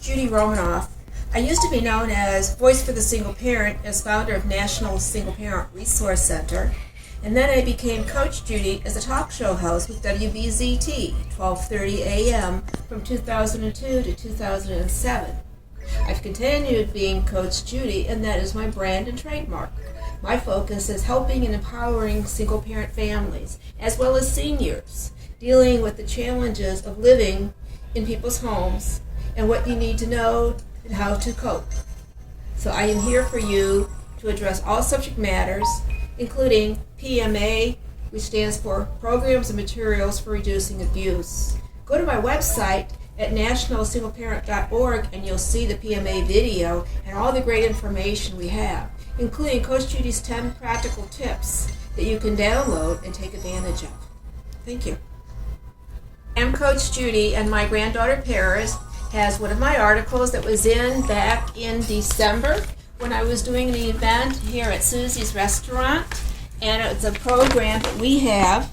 Judy Romanoff. I used to be known as Voice for the Single Parent as founder of National Single Parent Resource Center, and then I became Coach Judy as a talk show host with WBZT, 12:30 a.m. from 2002 to 2007. I've continued being Coach Judy, and that is my brand and trademark. My focus is helping and empowering single-parent families, as well as seniors, dealing with the challenges of living in people's homes and what you need to know and how to cope. So I am here for you to address all subject matters, including PMA, which stands for Programs and Materials for Reducing Abuse. Go to my website at nationalsingleparent.org and you'll see the PMA video and all the great information we have, including Coach Judy's 10 practical tips that you can download and take advantage of. Thank you. I'm Coach Judy, and my granddaughter Paris has one of my articles that was in back in December when I was doing an event here at Susie's Restaurant, and it's a program that we have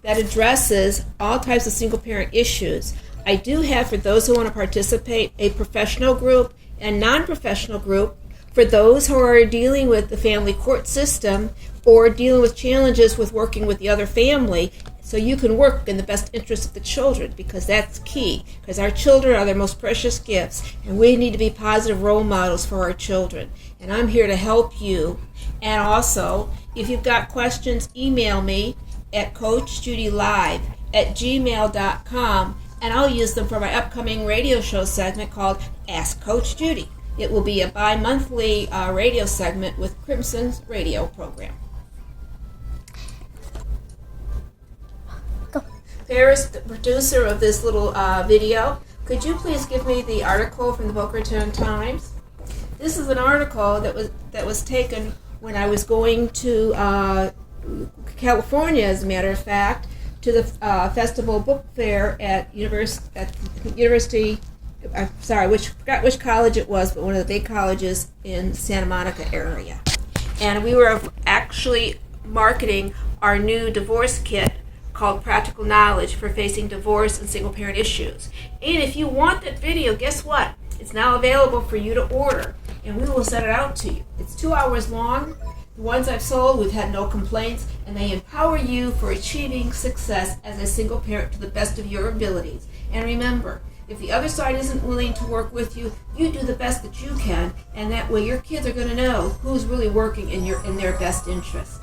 that addresses all types of single parent issues. I do have, for those who want to participate, a professional group and non-professional group for those who are dealing with the family court system or dealing with challenges with working with the other family, so you can work in the best interest of the children, because that's key, because our children are their most precious gifts, and we need to be positive role models for our children. And I'm here to help you. And also, if you've got questions, email me at coachjudylive@gmail.com, and I'll use them for my upcoming radio show segment called Ask Coach Judy. It will be a bi-monthly radio segment with Crimson's radio program. Paris, the producer of this little video, could you please give me the article from the Boca Raton Times? This is an article that was taken when I was going to California, as a matter of fact, to the Festival Book Fair at University. I forgot which college it was, but one of the big colleges in Santa Monica area. And we were actually marketing our new divorce kit called Practical Knowledge for Facing Divorce and Single Parent Issues. And if you want that video, guess what? It's now available for you to order, and we will send it out to you. It's 2 hours long. The ones I've sold, we've had no complaints, and they empower you for achieving success as a single parent to the best of your abilities. And remember, if the other side isn't willing to work with you, you do the best that you can, and that way your kids are going to know who's really working in their best interest.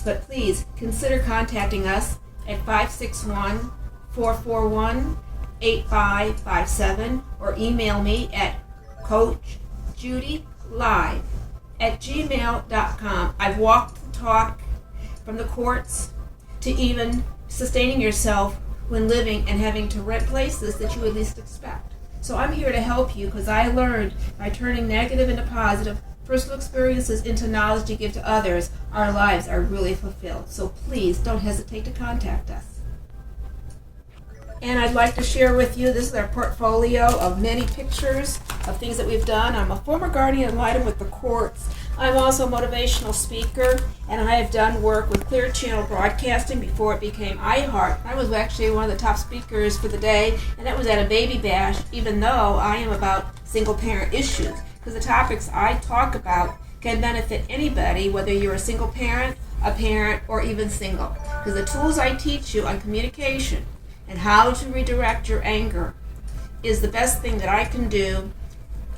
But please consider contacting us at 561-441-8557 or email me at coachjudylive@gmail.com. I've walked the talk from the courts to even sustaining yourself when living and having to rent places that you would least expect. So I'm here to help you, because I learned by turning negative into positive, personal experiences into knowledge to give to others, our lives are really fulfilled. So please don't hesitate to contact us. And I'd like to share with you, this is our portfolio of many pictures of things that we've done. I'm a former guardian ad litem with the courts. I'm also a motivational speaker, and I have done work with Clear Channel Broadcasting before it became iHeart. I was actually one of the top speakers for the day, and that was at a baby bash, even though I am about single parent issues, because the topics I talk about can benefit anybody, whether you're a single parent, a parent, or even single. Because the tools I teach you on communication and how to redirect your anger is the best thing that I can do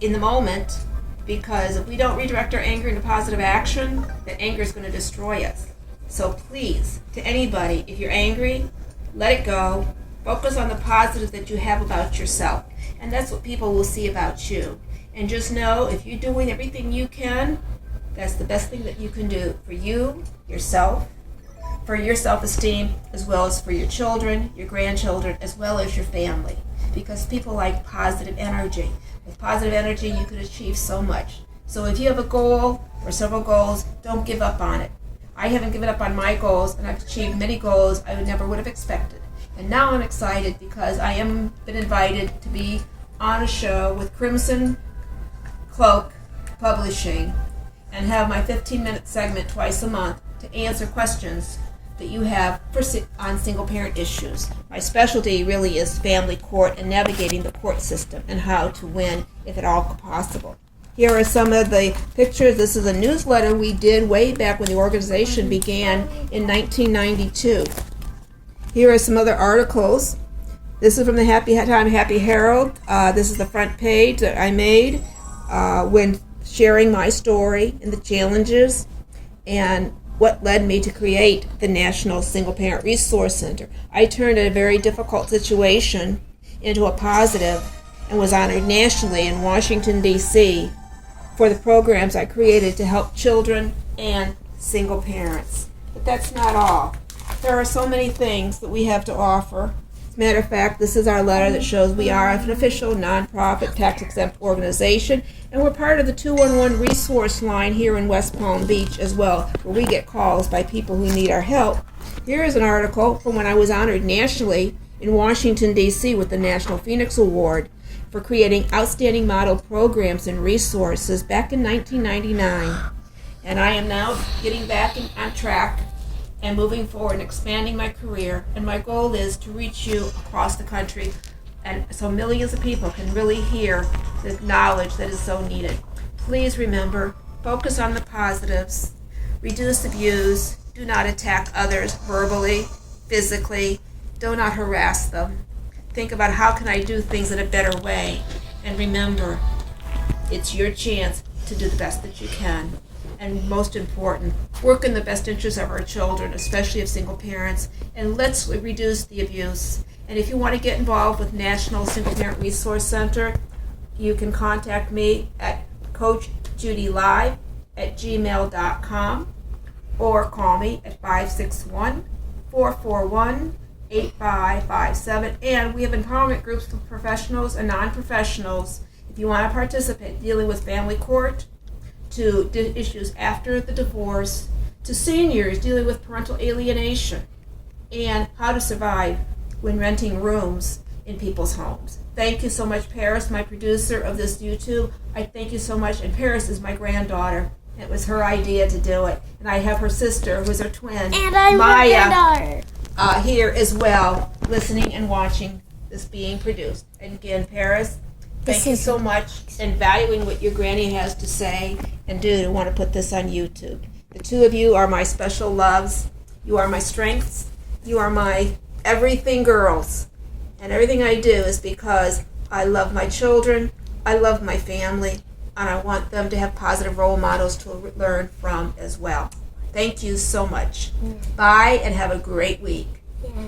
in the moment, because if we don't redirect our anger into positive action, that anger is going to destroy us. So please, to anybody, if you're angry, let it go. Focus on the positive that you have about yourself, and that's what people will see about you. And just know, if you're doing everything you can, that's the best thing that you can do for you, yourself, for your self-esteem, as well as for your children, your grandchildren, as well as your family. Because people like positive energy. With positive energy, you can achieve so much. So if you have a goal or several goals, don't give up on it. I haven't given up on my goals, and I've achieved many goals I never would have expected. And now I'm excited because I am been invited to be on a show with Crimson Cloak Publishing and have my 15-minute segment twice a month to answer questions that you have on single-parent issues. My specialty really is family court and navigating the court system and how to win if at all possible. Here are some of the pictures. This is a newsletter we did way back when the organization began in 1992. Here are some other articles. This is from the Happy Time Happy Herald. This is the front page that I made when sharing my story and the challenges and what led me to create the National Single Parent Resource Center. I turned a very difficult situation into a positive and was honored nationally in Washington, D.C. for the programs I created to help children and single parents. But that's not all. There are so many things that we have to offer. As a matter of fact, this is our letter that shows we are an official nonprofit tax-exempt organization, and we're part of the 211 resource line here in West Palm Beach as well, where we get calls by people who need our help. Here is an article from when I was honored nationally in Washington, D.C. with the National Phoenix Award for creating outstanding model programs and resources back in 1999. And I am now getting back on track and moving forward and expanding my career. And my goal is to reach you across the country, and so millions of people can really hear the knowledge that is so needed. Please remember, focus on the positives, reduce abuse, do not attack others verbally, physically, do not harass them. Think about how can I do things in a better way. And remember, it's your chance to do the best that you can. And most important, work in the best interest of our children, especially of single parents, and let's reduce the abuse. And if you want to get involved with National Single Parent Resource Center, you can contact me at coachjudylive@gmail.com or call me at 561-441-8557. And we have empowerment groups for professionals and non-professionals. If you want to participate, dealing with family court, to issues after the divorce, to seniors dealing with parental alienation, and how to survive when renting rooms in people's homes. Thank you so much, Paris, my producer of this YouTube. I thank you so much. And Paris is my granddaughter. It was her idea to do it. And I have her sister, who's her twin, and I'm Maya, her granddaughter, here as well, listening and watching this being produced. And again, Paris, thank you so much, and valuing what your granny has to say and do to want to put this on YouTube. The two of you are my special loves. You are my strengths. You are my everything girls. And everything I do is because I love my children, I love my family, and I want them to have positive role models to learn from as well. Thank you so much. Bye, and have a great week. Yeah.